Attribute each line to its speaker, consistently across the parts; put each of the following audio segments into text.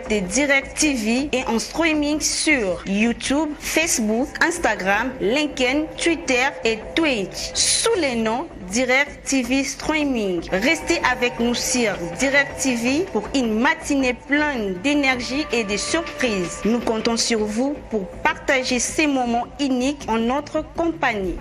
Speaker 1: direct de Direct TV et en streaming sur YouTube, Facebook, Instagram, LinkedIn, Twitter et Twitch sous les noms Direct TV Streaming. Restez avec nous sur Direct TV pour une matinée pleine d'énergie et de surprises. Nous comptons sur vous pour partager ces moments uniques en notre compagnie.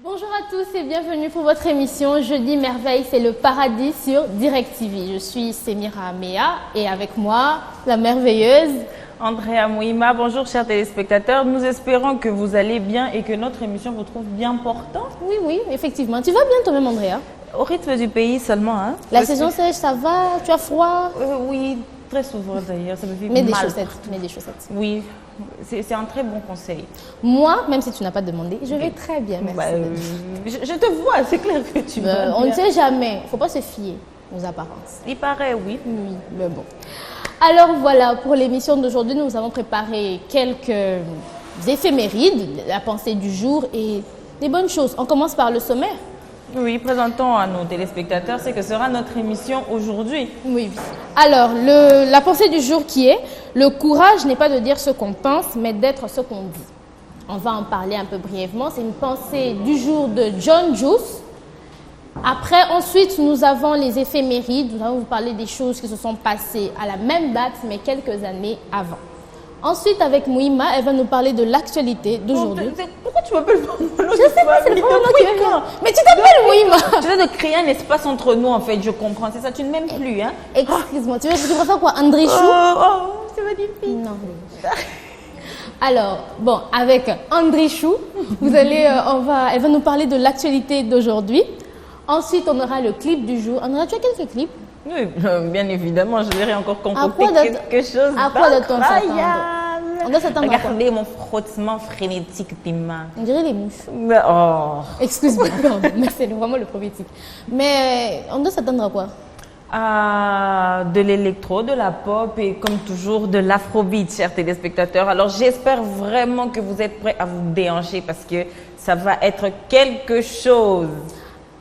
Speaker 2: Bonjour à tous et bienvenue pour votre émission Jeudi Merveille, c'est le paradis sur Direct TV. Je suis Semira Mea et avec moi, la merveilleuse
Speaker 3: Andrea Mouima. Bonjour chers téléspectateurs, nous espérons que vous allez bien et que notre émission vous trouve bien portant.
Speaker 2: Oui, effectivement. Tu vas bien toi-même, Andrea?
Speaker 3: Au rythme du pays seulement. Hein.
Speaker 2: La saison sèche, ça va? Tu as froid?
Speaker 3: Oui, très souvent d'ailleurs, ça me fait
Speaker 2: Mets
Speaker 3: mal.
Speaker 2: Mets des chaussettes.
Speaker 3: Oui, c'est un très bon conseil.
Speaker 2: Moi, même si tu n'as pas demandé, je vais très bien, merci.
Speaker 3: Je te vois, c'est clair que tu vas bien.
Speaker 2: On ne sait jamais, il ne faut pas se fier aux apparences.
Speaker 3: Il paraît, oui.
Speaker 2: Oui, mais bon. Alors voilà, pour l'émission d'aujourd'hui, nous avons préparé quelques éphémérides, la pensée du jour et des bonnes choses. On commence par le sommaire.
Speaker 3: Oui, présentons à nos téléspectateurs ce que sera notre émission aujourd'hui.
Speaker 2: Oui. Alors, la pensée du jour qui est « Le courage n'est pas de dire ce qu'on pense, mais d'être ce qu'on dit ». On va en parler un peu brièvement. C'est une pensée du jour de John Juice. Après, ensuite, nous avons les éphémérides. Nous allons vous parler des choses qui se sont passées à la même date, mais quelques années avant. Ensuite, avec Mouima, elle va nous parler de l'actualité d'aujourd'hui.
Speaker 3: Pourquoi tu m'appelles pas Mouima?
Speaker 2: Je sais pas, c'est le premier nom qui me vient. Mais tu t'appelles Mouima.
Speaker 3: Tu veux de créer un espace entre nous, en fait, je comprends. C'est ça, tu ne m'aimes plus, hein?
Speaker 2: Excuse-moi, tu préfères quoi, André Chou?
Speaker 3: C'est magnifique.
Speaker 2: Non. Alors, bon, avec André Chou, elle va nous parler de l'actualité d'aujourd'hui. Ensuite, on aura le clip du jour. Andrea, tu as quelques clips?
Speaker 3: Oui, bien évidemment, je dirais encore concocter quelque chose
Speaker 2: à quoi doit-on s'attendre?
Speaker 3: On doit s'attendre. Regardez mon frottement frénétique des mains.
Speaker 2: On dirait les mouches. Excuse-moi, mais c'est vraiment le premier tic. Mais on doit s'attendre à quoi?
Speaker 3: De l'électro, de la pop et comme toujours de l'afrobeat, chers téléspectateurs. Alors j'espère vraiment que vous êtes prêts à vous déhancher parce que ça va être quelque chose.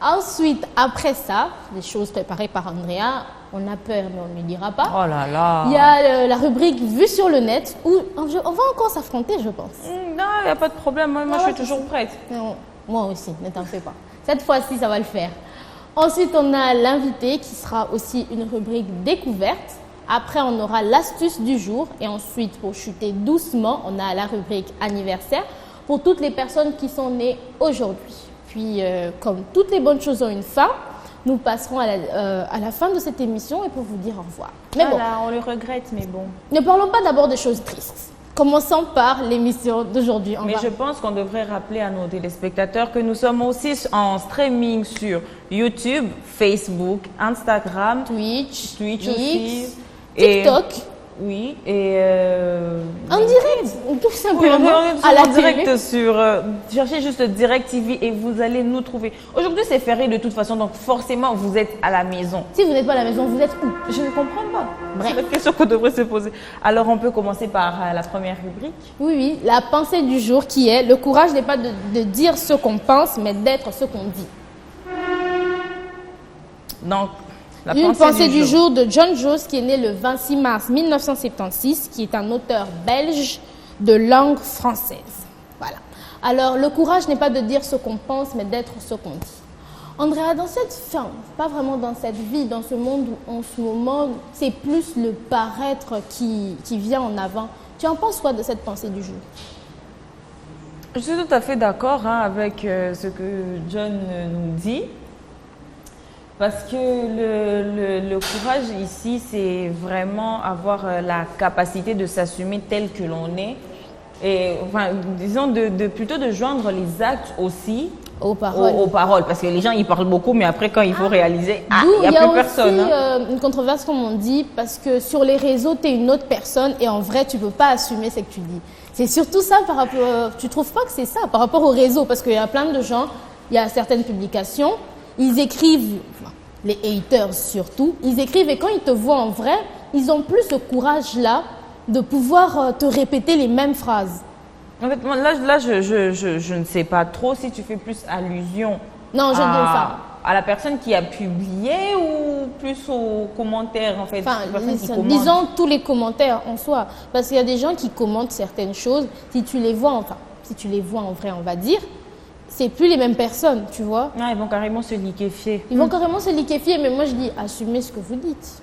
Speaker 2: Ensuite, après ça, des choses préparées par Andrea, on a peur mais on ne dira pas.
Speaker 3: Oh là là.
Speaker 2: Il y a la rubrique Vue sur le net où on va encore s'affronter, je pense.
Speaker 3: Non, il n'y a pas de problème, moi je suis toujours prête.
Speaker 2: Non, moi aussi, ne t'en fais pas. Cette fois-ci, ça va le faire. Ensuite, on a l'invité qui sera aussi une rubrique découverte. Après, on aura l'astuce du jour. Et ensuite, pour chuter doucement, on a la rubrique anniversaire pour toutes les personnes qui sont nées aujourd'hui. Puis, comme toutes les bonnes choses ont une fin, nous passerons à la fin de cette émission et pour vous dire au revoir.
Speaker 3: Mais bon, on le regrette, mais bon.
Speaker 2: Ne parlons pas d'abord des choses tristes. Commençons par l'émission d'aujourd'hui.
Speaker 3: Mais je pense qu'on devrait rappeler à nos téléspectateurs que nous sommes aussi en streaming sur YouTube, Facebook, Instagram,
Speaker 2: Twitch
Speaker 3: aussi,
Speaker 2: TikTok.
Speaker 3: Oui, et
Speaker 2: en direct, tout simplement.
Speaker 3: Oui, à la direct sur cherchez juste Direct TV et vous allez nous trouver. Aujourd'hui, c'est férié de toute façon, donc forcément, vous êtes à la maison.
Speaker 2: Si vous n'êtes pas à la maison, vous êtes où?
Speaker 3: Je ne comprends pas.
Speaker 2: Bref.
Speaker 3: C'est la question qu'on devrait se poser. Alors, on peut commencer par la première rubrique.
Speaker 2: Oui, la pensée du jour qui est « Le courage n'est pas de dire ce qu'on pense, mais d'être ce qu'on dit ».
Speaker 3: Donc,
Speaker 2: une pensée du jour de John Juice qui est né le 26 mars 1976, qui est un auteur belge de langue française. Voilà. Alors, le courage n'est pas de dire ce qu'on pense, mais d'être ce qu'on dit. Andrea, dans cette fin, pas vraiment dans cette vie, dans ce monde où en ce moment, c'est plus le paraître qui vient en avant. Tu en penses quoi de cette pensée du jour?
Speaker 3: Je suis tout à fait d'accord avec ce que John nous dit. Parce que le courage ici, c'est vraiment avoir la capacité de s'assumer tel que l'on est. Et enfin, disons, plutôt de joindre les actes aussi aux paroles. Parce que les gens, ils parlent beaucoup, mais après, quand il faut réaliser, il n'y a plus personne.
Speaker 2: Il y a aussi une controverse, comme on dit, parce que sur les réseaux, tu es une autre personne et en vrai, tu ne peux pas assumer ce que tu dis. C'est surtout ça par rapport... Tu ne trouves pas que c'est ça par rapport au réseau? Parce qu'il y a plein de gens, il y a certaines publications, ils écrivent, les haters surtout, ils écrivent et quand ils te voient en vrai, ils n'ont plus ce courage-là de pouvoir te répéter les mêmes phrases.
Speaker 3: En fait, là je ne sais pas trop si tu fais plus allusion.
Speaker 2: Non, je dis ça.
Speaker 3: à la personne qui a publié ou plus aux commentaires en fait?
Speaker 2: Enfin,
Speaker 3: aux personnes qui commentent?
Speaker 2: disons tous les commentaires en soi. Parce qu'il y a des gens qui commentent certaines choses. Si tu les vois, si tu les vois en vrai, on va dire, c'est plus les mêmes personnes, tu vois.
Speaker 3: Ah, ils vont carrément se liquéfier.
Speaker 2: Ils vont carrément se liquéfier, mais moi je dis, assumez ce que vous dites.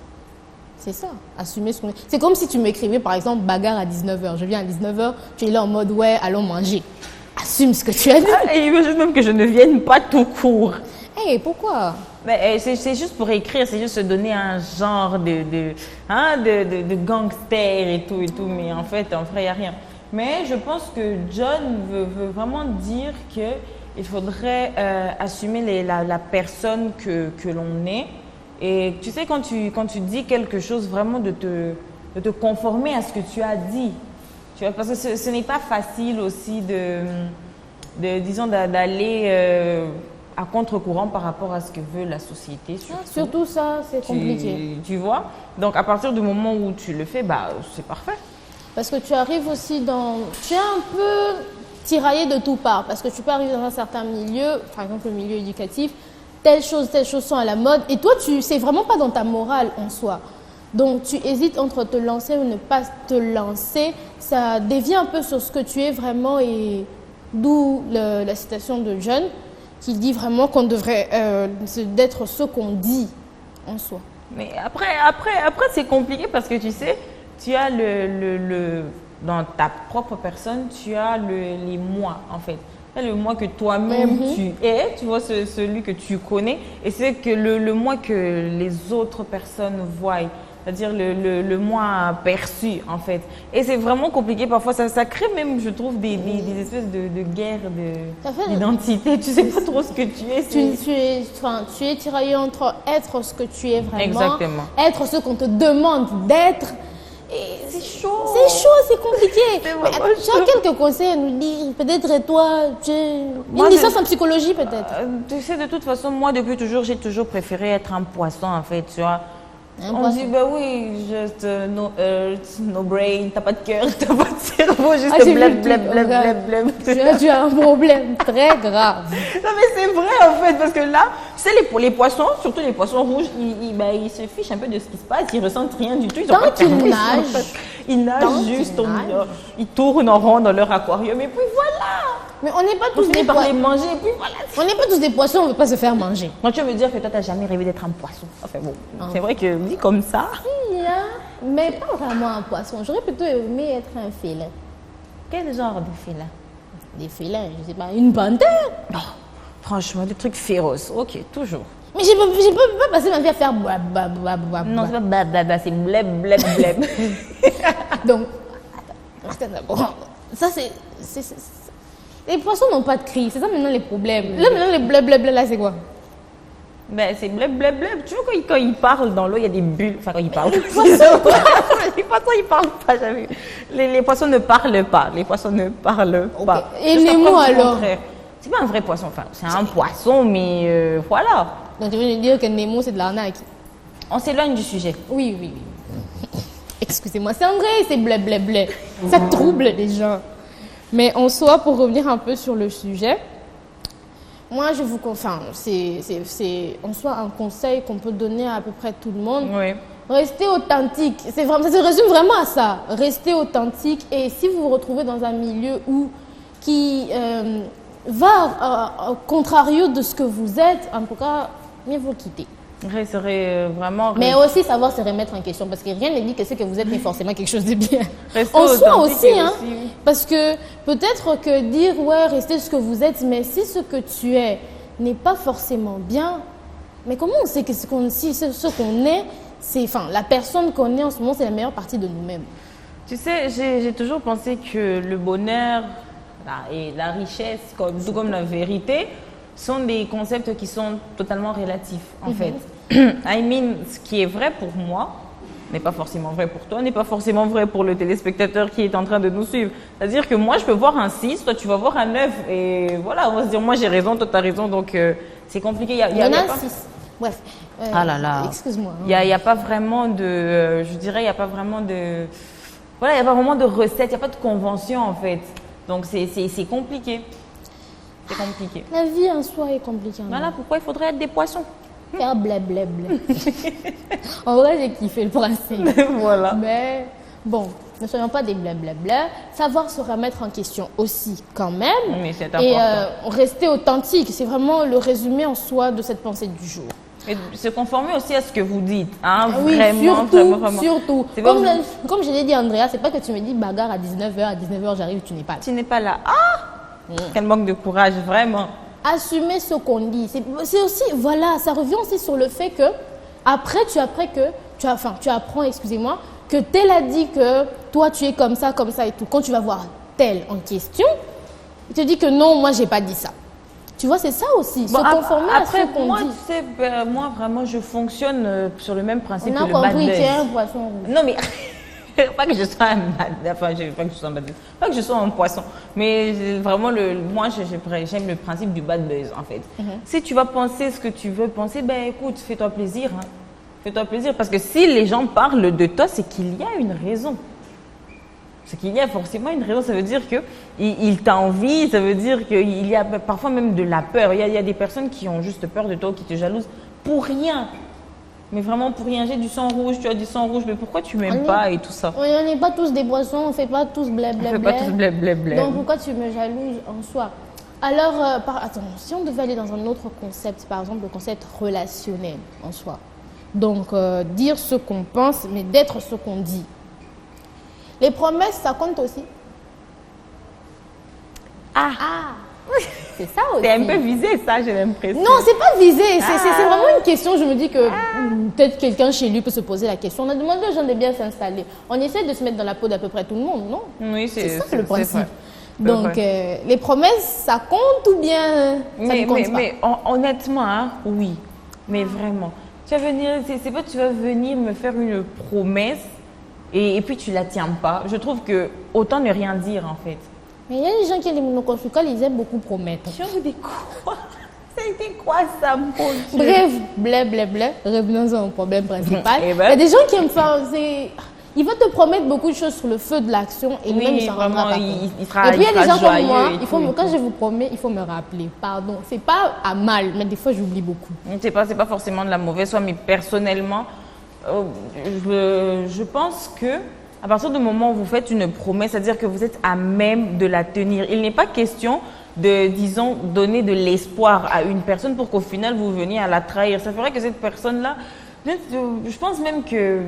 Speaker 2: C'est ça, assumez ce qu'on dit. C'est comme si tu m'écrivais par exemple bagarre à 19h. Je viens à 19h, tu es là en mode ouais, allons manger. Assume ce que tu as dit.
Speaker 3: Et imagine même que je ne vienne pas tout court.
Speaker 2: Hey, pourquoi?
Speaker 3: Mais c'est juste pour écrire, c'est juste se donner un genre de gangster et tout, mais en fait, il n'y a rien. Mais je pense que John veut vraiment dire qu'il faudrait assumer la personne que l'on est. Et tu sais, quand tu dis quelque chose, vraiment de te conformer à ce que tu as dit. Tu vois, parce que ce n'est pas facile aussi disons, d'aller à contre-courant par rapport à ce que veut la société.
Speaker 2: Surtout ça, c'est compliqué.
Speaker 3: Tu vois? Donc, à partir du moment où tu le fais, c'est parfait. Parce
Speaker 2: que tu arrives aussi tu es un peu tiraillé de tout part. Parce que tu peux arriver dans un certain milieu, par exemple le milieu éducatif, telles choses sont à la mode. Et toi, c'est vraiment pas dans ta morale en soi. Donc, tu hésites entre te lancer ou ne pas te lancer. Ça dévie un peu sur ce que tu es vraiment. Et d'où la citation de John qui dit vraiment qu'on devrait d'être ce qu'on dit en soi.
Speaker 3: Mais après c'est compliqué parce que tu sais, tu as dans ta propre personne, tu as les moi en fait. Le moi que toi-même tu es, tu vois, celui que tu connais, et c'est que le moi que les autres personnes voient, c'est-à-dire le moi perçu en fait. Et c'est vraiment compliqué parfois, ça crée même, je trouve, des espèces de guerre d'identité. Tu sais pas trop ce que tu es.
Speaker 2: Tu es tiraillé entre être ce que tu es vraiment,
Speaker 3: exactement,
Speaker 2: être ce qu'on te demande d'être.
Speaker 3: C'est chaud.
Speaker 2: C'est chaud, c'est compliqué. Tu as quelques conseils à nous dire? Peut-être toi, tu as une licence en psychologie peut-être.
Speaker 3: Tu sais, de toute façon, moi depuis toujours, j'ai toujours préféré être un poisson en fait, tu vois. On dit, bah oui, juste no earth, no brain, t'as pas de cœur, t'as pas de cerveau, juste blab.
Speaker 2: Tu as un problème très grave.
Speaker 3: Non mais c'est vrai en fait, parce que là, tu sais, les poissons, surtout les poissons rouges, ils se fichent un peu de ce qui se passe, ils ressentent rien du tout.
Speaker 2: Tant qu'ils nagent.
Speaker 3: Ils nagent juste, ils tournent en rond dans leur aquarium et puis voilà.
Speaker 2: Mais on n'est pas tous des
Speaker 3: poissons. Manger et puis voilà.
Speaker 2: On n'est pas tous des poissons, on ne veut pas se faire manger.
Speaker 3: Donc tu veux me dire que toi, tu n'as jamais rêvé d'être un poisson? Enfin bon, c'est vrai que dit comme ça.
Speaker 2: Mais pas vraiment un poisson. J'aurais plutôt aimé être un félin.
Speaker 3: Quel genre de félin?
Speaker 2: Des félins, je sais pas, une panthère?
Speaker 3: Non, franchement, des trucs féroces. Ok, toujours.
Speaker 2: Mais j'ai pas passé ma vie à faire blablabla.
Speaker 3: Non, c'est pas blablabla, c'est blab.
Speaker 2: Donc, attends, ça c'est... Les poissons n'ont pas de cri, c'est ça maintenant les problèmes. Là maintenant les blablabla, là c'est quoi?
Speaker 3: Ben c'est blablabla. Tu vois quand ils parlent dans l'eau, il y a des bulles. Enfin quand ils parlent. Les poissons ils parlent pas, jamais. Les poissons ne parlent pas. Les poissons ne parlent pas.
Speaker 2: Et Nemo alors?
Speaker 3: C'est pas un vrai poisson. Enfin c'est un poisson, mais voilà.
Speaker 2: Donc tu veux nous dire que Nemo c'est de l'arnaque?
Speaker 3: On s'éloigne du sujet.
Speaker 2: Oui. Excusez-moi, c'est vrai, c'est blablabla. Ça trouble les gens. Mais en soi, pour revenir un peu sur le sujet, moi je vous confirme, c'est en soi un conseil qu'on peut donner à peu près tout le monde.
Speaker 3: Oui.
Speaker 2: Restez authentique. Ça se résume vraiment à ça. Restez authentique. Et si vous vous retrouvez dans un milieu qui va au contrario de ce que vous êtes, en tout cas, mieux vaut quitter.
Speaker 3: Serait vraiment...
Speaker 2: Mais aussi savoir se remettre en question, parce que rien ne dit que ce que vous êtes n'est forcément quelque chose de bien.
Speaker 3: Restez
Speaker 2: en soi aussi,
Speaker 3: oui.
Speaker 2: Parce que peut-être que dire ouais, restez ce que vous êtes, mais si ce que tu es n'est pas forcément bien, mais comment on sait que ce qu'on est, la personne qu'on est en ce moment, c'est la meilleure partie de nous-mêmes?
Speaker 3: Tu sais, j'ai toujours pensé que le bonheur et la richesse, tout comme la vérité, sont des concepts qui sont totalement relatifs, en fait. Ce qui est vrai pour moi n'est pas forcément vrai pour toi, n'est pas forcément vrai pour le téléspectateur qui est en train de nous suivre. C'est-à-dire que moi, je peux voir un 6, toi, tu vas voir un 9, et voilà, on va se dire, moi, j'ai raison, toi, tu as raison, donc c'est compliqué.
Speaker 2: Il y en a un 6. Bref.
Speaker 3: Ah là là.
Speaker 2: Excuse-moi.
Speaker 3: Il n'y a pas vraiment de... je dirais, il n'y a pas vraiment de... Voilà, il n'y a pas vraiment de recette, il n'y a pas de convention, en fait. Donc, c'est compliqué. C'est compliqué.
Speaker 2: La vie en soi est compliquée.
Speaker 3: Voilà pourquoi il faudrait être des poissons.
Speaker 2: Faire blablabla. En vrai, j'ai kiffé le principe.
Speaker 3: Voilà.
Speaker 2: Mais bon, ne soyons pas des blablabla. Savoir se remettre en question aussi, quand même.
Speaker 3: Mais c'est important.
Speaker 2: Et rester authentique. C'est vraiment le résumé en soi de cette pensée du jour.
Speaker 3: Et se conformer aussi à ce que vous dites. Hein,
Speaker 2: Oui,
Speaker 3: vraiment, vraiment.
Speaker 2: surtout.
Speaker 3: C'est pas
Speaker 2: Comme je l'ai dit, Andrea, c'est pas que tu me dis bagarre à 19h, à 19h j'arrive, tu n'es pas là.
Speaker 3: Tu n'es pas là. Ah Quel manque de courage, vraiment.
Speaker 2: Assumer ce qu'on dit. C'est aussi, voilà, ça revient aussi sur le fait que après tu apprends, excusez-moi, que tel a dit que toi tu es comme ça et tout. Quand tu vas voir tel en question, il te dit que non, moi j'ai pas dit ça. Tu vois, c'est ça aussi, se conformer à ce qu'on
Speaker 3: moi,
Speaker 2: dit.
Speaker 3: tu sais, moi vraiment je fonctionne sur le même principe
Speaker 2: On a
Speaker 3: que le bad
Speaker 2: compris
Speaker 3: buzz.
Speaker 2: qu'il y a un poisson rouge.
Speaker 3: Non mais pas que je sois un bad, enfin pas que je sois un bad buzz, pas que je sois un poisson, mais vraiment moi j'aime le principe du bad buzz en fait. Si tu vas penser ce que tu veux penser, ben écoute, fais-toi plaisir, hein. Fais-toi plaisir parce que si les gens parlent de toi, c'est qu'il y a une raison. C'est qu'il y a forcément une raison, ça veut dire qu'il t'envie, ça veut dire qu'il y a parfois même de la peur. Il y a des personnes qui ont juste peur de toi, qui te jalousent pour rien. Mais vraiment pour rien. J'ai du sang rouge, tu as du sang rouge, mais pourquoi tu m'aimes pas et tout ça?
Speaker 2: On n'est pas tous des poissons, on ne fait pas tous blablabla.
Speaker 3: On fait pas tous blablabla.
Speaker 2: Donc pourquoi tu me jalouses en soi? Alors, attends, si on devait aller dans un autre concept, par exemple le concept relationnel en soi. Donc dire ce qu'on pense, mais d'être ce qu'on dit. Les promesses, ça compte aussi. Ah. C'est ça aussi.
Speaker 3: C'est un peu visé ça, j'ai l'impression.
Speaker 2: Non, c'est pas visé. C'est vraiment une question. Je me dis que peut-être quelqu'un chez lui peut se poser la question. On a demandé aux gens de bien s'installer. On essaie de se mettre dans la peau d'à peu près tout le monde, non?
Speaker 3: Oui,
Speaker 2: c'est ça le principe.
Speaker 3: vrai.
Speaker 2: Donc, les promesses, ça compte ou bien ça ne compte pas?
Speaker 3: Mais honnêtement, hein, oui. Mais vraiment. Tu vas venir, c'est pas tu vas venir me faire une promesse et puis tu la tiens pas. Je trouve que autant ne rien dire en fait.
Speaker 2: Mais il y a des gens qui ont des monoconjugales, ils aiment beaucoup promettre.
Speaker 3: Tu as des quoi? Ça a été quoi ça, mon Dieu?
Speaker 2: Bref, blablabla, revenons au problème principal.
Speaker 3: Eh
Speaker 2: Il
Speaker 3: ben.
Speaker 2: y a des gens qui aiment faire... Ils vont te promettre beaucoup de choses sur le feu de l'action et
Speaker 3: Oui,
Speaker 2: même il s'en rendra pas compte.
Speaker 3: il sera,
Speaker 2: Et puis il y a des gens comme moi,
Speaker 3: joyeux
Speaker 2: quand je vous promets, il faut me rappeler. Pardon, c'est pas à mal, mais des fois j'oublie beaucoup.
Speaker 3: C'est pas forcément de la mauvaise foi, mais personnellement, je pense que à partir du moment où vous faites une promesse, c'est-à-dire que vous êtes à même de la tenir. Il n'est pas question de, disons, donner de l'espoir à une personne pour qu'au final vous veniez à la trahir. Ça ferait que cette personne-là, je pense même que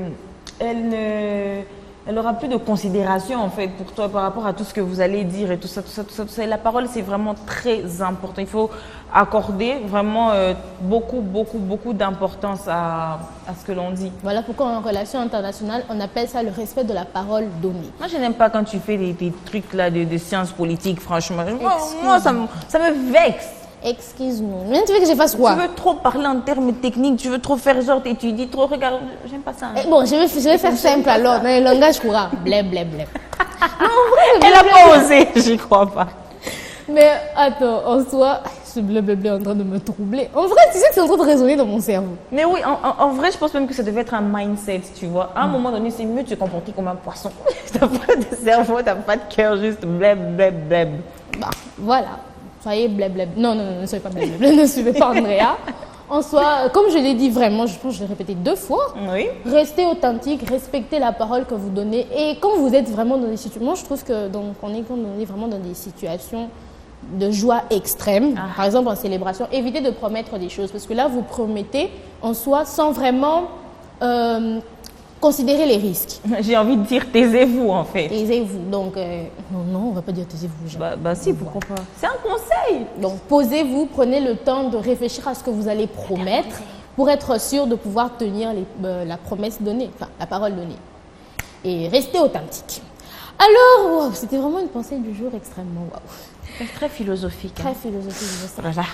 Speaker 3: elle aura plus de considération en fait pour toi par rapport à tout ce que vous allez dire et tout ça. Et la parole, c'est vraiment très important. Il faut accorder vraiment beaucoup d'importance à ce que l'on dit.
Speaker 2: Voilà pourquoi en relation internationale, on appelle ça le respect de la parole donnée.
Speaker 3: Moi, je n'aime pas quand tu fais des trucs là de sciences politiques, franchement. Moi, ça me vexe.
Speaker 2: Excuse-nous. Mais tu veux que je fasse quoi?
Speaker 3: Tu veux trop parler en termes techniques, tu veux trop faire genre, t'étudies trop, regarde, j'aime pas ça. Hein.
Speaker 2: Bon, je vais faire simple alors, dans le langage courant. Blablabla.
Speaker 3: Elle a pas osé, j'y crois pas.
Speaker 2: Mais attends, en soi, ce blablabla est en train de me troubler. En vrai, tu sais que c'est en train de résonner dans mon cerveau.
Speaker 3: Mais oui, en vrai, je pense même que ça devait être un mindset, tu vois. À un moment donné, c'est mieux de se comporter comme un poisson. T'as pas de cerveau, t'as pas de cœur, juste blablabla.
Speaker 2: Bah, voilà. Soyez blablabla. Non, ne soyez pas blablabla. Ne suivez pas Andrea. En soi, comme je l'ai dit vraiment, je pense que je l'ai répété 2 fois.
Speaker 3: Oui.
Speaker 2: Restez authentique, respectez la parole que vous donnez. Et quand vous êtes vraiment dans des situations, moi je trouve que quand on est vraiment dans des situations de joie extrême, par exemple en célébration, évitez de promettre des choses parce que là vous promettez en soi sans vraiment considérer les risques.
Speaker 3: J'ai envie de dire taisez-vous en fait.
Speaker 2: Taisez-vous. Donc, non, on ne va pas dire taisez-vous.
Speaker 3: Bah si, pourquoi pas. C'est un conseil.
Speaker 2: Donc, posez-vous, prenez le temps de réfléchir à ce que vous allez promettre pour être sûr de pouvoir tenir la promesse donnée, enfin, la parole donnée. Et restez authentique. Alors, wow, c'était vraiment une pensée du jour extrêmement wow.
Speaker 3: Très philosophique.
Speaker 2: Très philosophique, je sais.
Speaker 3: Voilà.